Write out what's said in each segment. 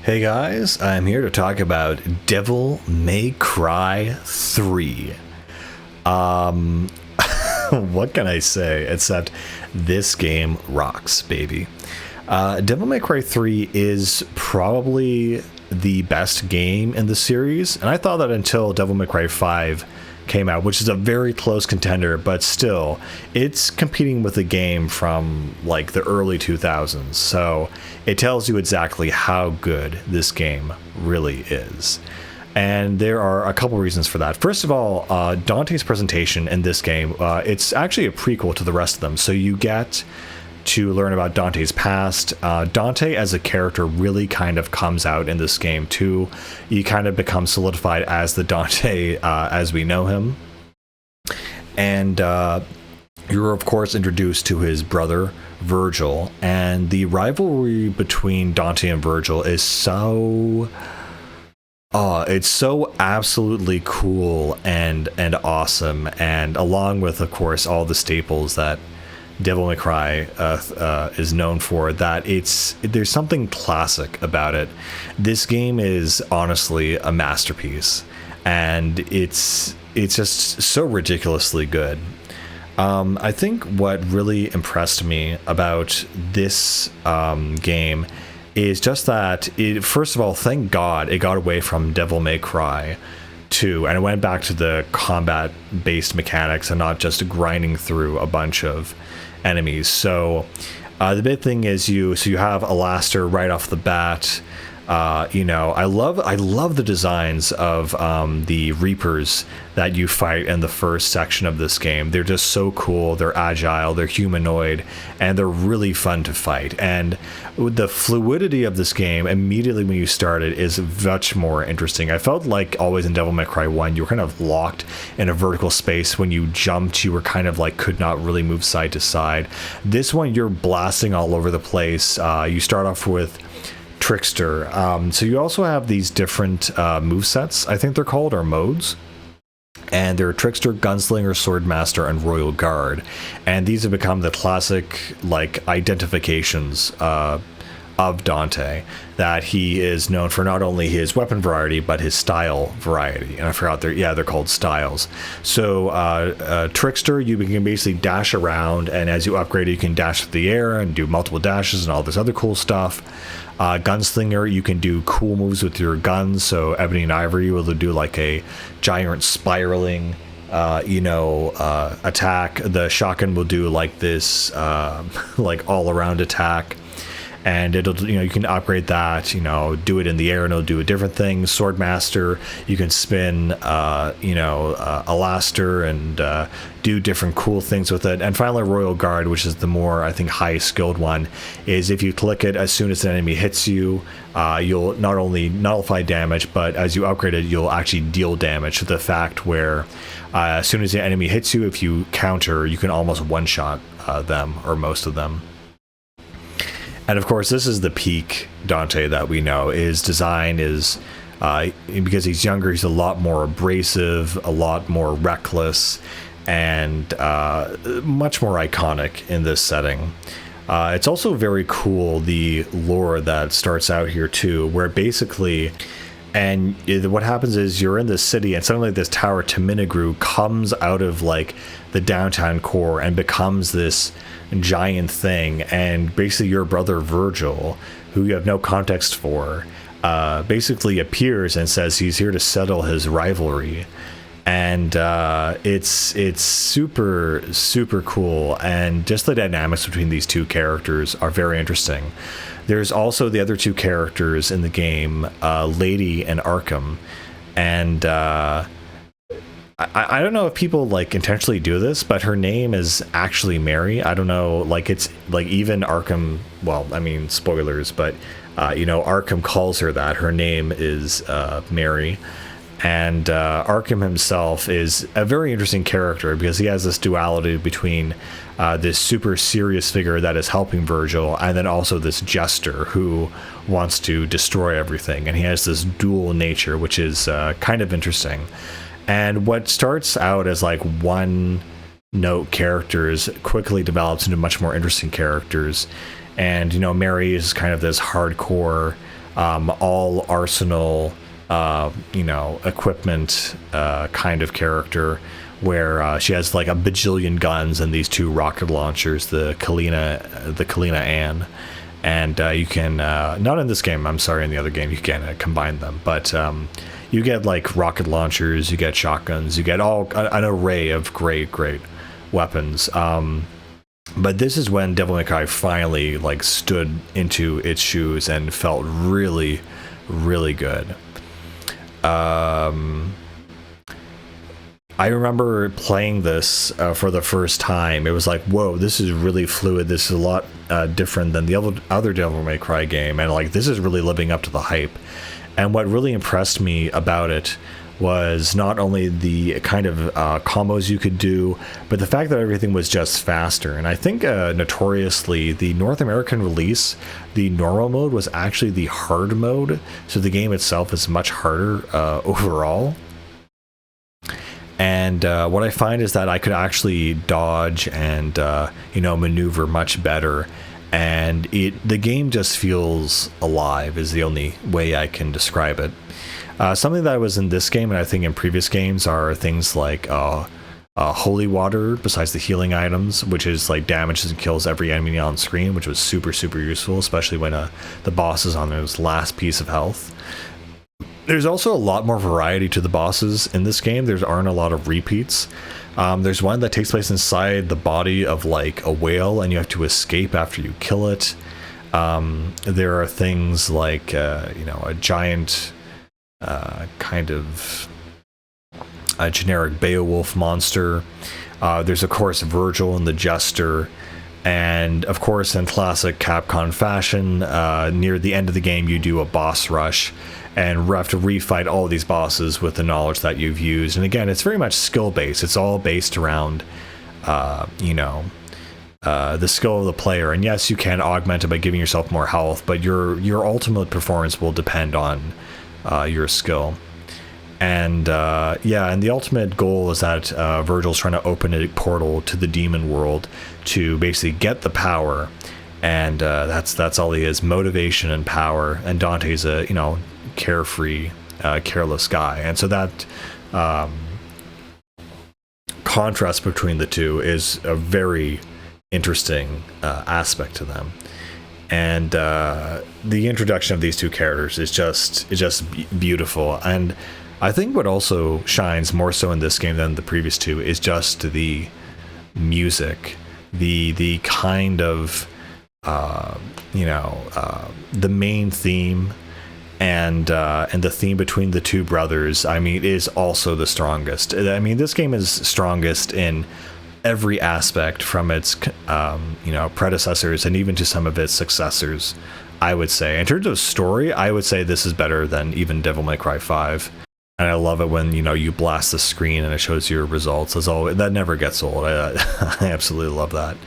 Hey guys, I'm here to talk about Devil May Cry 3. What can I say except this game rocks, baby. Devil May Cry 3 is probably the best game in the series, and I thought that until Devil May Cry 5 came out, which is a very close contender, but still, it's competing with a game from like the early 2000s, so it tells you exactly how good this game really is. And there are a couple reasons for that. First of all, Dante's presentation in this game, it's actually a prequel to the rest of them, so you get to learn about Dante's past. Dante as a character really kind of comes out in this game too. You kind of become solidified as the Dante as we know him. And you're of course introduced to his brother Virgil, and the rivalry between Dante and Virgil is it's so absolutely cool and awesome, and along with of course all the staples that Devil May Cry is known for, that there's something classic about it. This game is honestly a masterpiece, and it's just so ridiculously good. I think what really impressed me about this game is just that first of all, thank God it got away from Devil May Cry 2 and it went back to the combat based mechanics and not just grinding through a bunch of enemies. So the big thing is you have Alastair right off the bat. I love the designs of the Reapers that you fight in the first section of this game. They're just so cool. They're agile, they're humanoid, and they're really fun to fight. And the fluidity of this game immediately when you start it is much more interesting. I felt like always in Devil May Cry 1, you were kind of locked in a vertical space. When you jumped, you were kind of like could not really move side to side. This one, you're blasting all over the place. You start off with Trickster. So you also have these different movesets, I think they're called, or modes. And they're Trickster, Gunslinger, Swordmaster, and Royal Guard. And these have become the classic like identifications of Dante, that he is known for not only his weapon variety but his style variety. And I forgot they're called styles. So Trickster, you can basically dash around, and as you upgrade it, you can dash through the air and do multiple dashes and all this other cool stuff. Gunslinger, you can do cool moves with your guns. So Ebony and Ivory will do like a giant spiraling attack. The shotgun will do like this like all around attack, and it'll you can upgrade that, do it in the air and it'll do a different thing. Swordmaster, you can spin Alastair and do different cool things with it. And finally Royal Guard, which is the more I think high skilled one, is if you click it as soon as an enemy hits you, you'll not only nullify damage, but as you upgrade it, you'll actually deal damage, to the fact where as soon as the enemy hits you, if you counter, you can almost one shot them or most of them. And of course, this is the peak Dante that we know. His design is, because he's younger, he's a lot more abrasive, a lot more reckless, and much more iconic in this setting. It's also very cool, the lore that starts out here too, where basically, and what happens is you're in this city and suddenly this tower Teminagru comes out of like the downtown core and becomes this giant thing, and basically your brother Virgil, who you have no context for, basically appears and says he's here to settle his rivalry. And it's super cool, and just the dynamics between these two characters are very interesting. There's also the other two characters in the game, Lady and Arkham, and I don't know if people like intentionally do this, but her name is actually Mary. I don't know, like it's like even Arkham, well, I mean spoilers, but Arkham calls her that. Her name is Mary. And Arkham himself is a very interesting character because he has this duality between this super serious figure that is helping Virgil, and then also this jester who wants to destroy everything. And he has this dual nature, which is kind of interesting. And what starts out as like one note characters quickly develops into much more interesting characters. And Mary is kind of this hardcore all arsenal, equipment kind of character, where she has like a bajillion guns and these 2 rocket launchers, the Kalina Ann. And you can, not in this game, I'm sorry, in the other game, you can combine them. But you get like rocket launchers, you get shotguns, you get an array of great weapons. But this is when Devil May Cry finally like stood into its shoes and felt really, really good. I remember playing this for the first time. It was like, whoa, this is really fluid. This is a lot different than the other Devil May Cry game. And like, this is really living up to the hype. And what really impressed me about it was not only the kind of combos you could do, but the fact that everything was just faster. And I think notoriously, the North American release, the normal mode was actually the hard mode. So the game itself is much harder overall. And what I find is that I could actually dodge and maneuver much better, and the game just feels alive is the only way I can describe it. Something that was in this game, and I think in previous games, are things like holy water, besides the healing items, which is like damages and kills every enemy on screen, which was super useful, especially when the boss is on his last piece of health. There's also a lot more variety to the bosses in this game. There aren't a lot of repeats. There's one that takes place inside the body of like a whale, and you have to escape after you kill it. There are things like a giant kind of a generic Beowulf monster. There's of course Virgil and the Jester. And of course, in classic Capcom fashion, near the end of the game, you do a boss rush and have to refight all these bosses with the knowledge that you've used. And again, it's very much skill-based. It's all based around, the skill of the player. And yes, you can augment it by giving yourself more health, but your ultimate performance will depend on your skill. And and the ultimate goal is that Virgil's trying to open a portal to the demon world to basically get the power, and that's all he is: motivation and power. And Dante's a carefree, careless guy, and so that contrast between the two is a very interesting aspect to them. And the introduction of these 2 characters is just beautiful. And I think what also shines more so in this game than the previous 2 is just the music, the kind of the main theme, and the theme between the 2 brothers, I mean, is also the strongest. I mean, this game is strongest in every aspect, from its predecessors and even to some of its successors, I would say. In terms of story, I would say this is better than even Devil May Cry 5. And I love it when you blast the screen and it shows your results. As always, that never gets old. I absolutely love that.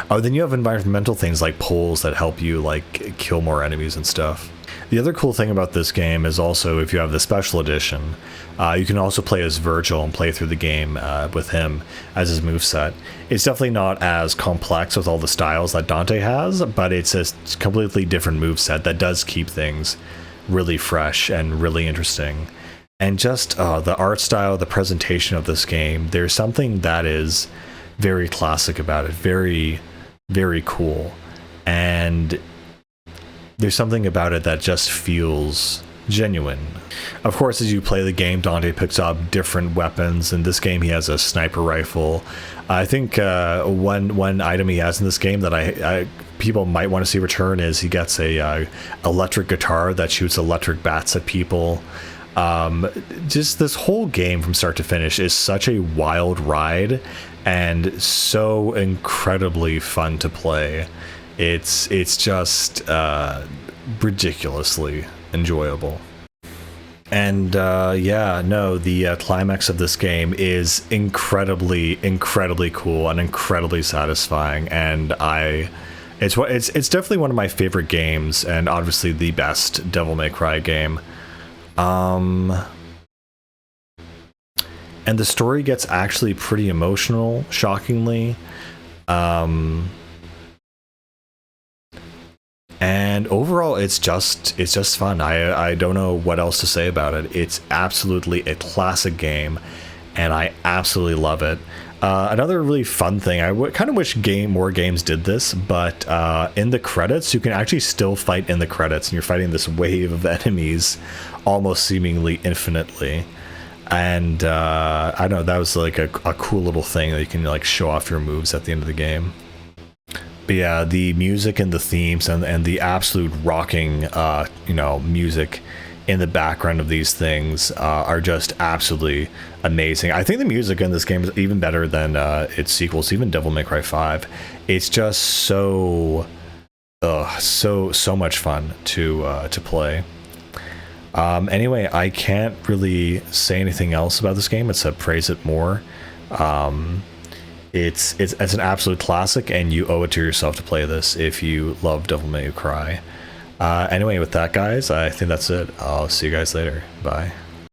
Then you have environmental things like poles that help you like kill more enemies and stuff. The other cool thing about this game is also, if you have the special edition, you can also play as Virgil and play through the game with him as his moveset. It's definitely not as complex with all the styles that Dante has, but it's a completely different moveset that does keep things really fresh and really interesting. And just the art style, the presentation of this game, there's something that is very classic about it, very, very cool. And there's something about it that just feels genuine. Of course, as you play the game, Dante picks up different weapons. In this game, he has a sniper rifle. I think one item he has in this game that I people might want to see return is he gets a electric guitar that shoots electric bats at people. Just this whole game from start to finish is such a wild ride and so incredibly fun to play. It's just ridiculously enjoyable. And the climax of this game is incredibly cool and incredibly satisfying, and it's definitely one of my favorite games, and obviously the best Devil May Cry game. And the story gets actually pretty emotional, shockingly. And overall, it's just fun. I don't know what else to say about it. It's absolutely a classic game, and I absolutely love it. Another really fun thing, I kind of wish more games did this, but in the credits, you can actually still fight in the credits, and you're fighting this wave of enemies almost seemingly infinitely. And I don't know, that was like a cool little thing that you can like show off your moves at the end of the game. But yeah, the music and the themes and the absolute rocking, music in the background of these things are just absolutely amazing. I think the music in this game is even better than its sequels, even Devil May Cry 5. It's just so much fun to play. Anyway, I can't really say anything else about this game except praise it more. It's an absolute classic, and you owe it to yourself to play this if you love Devil May Cry. Anyway, with that, guys, I think that's it. I'll see you guys later. Bye.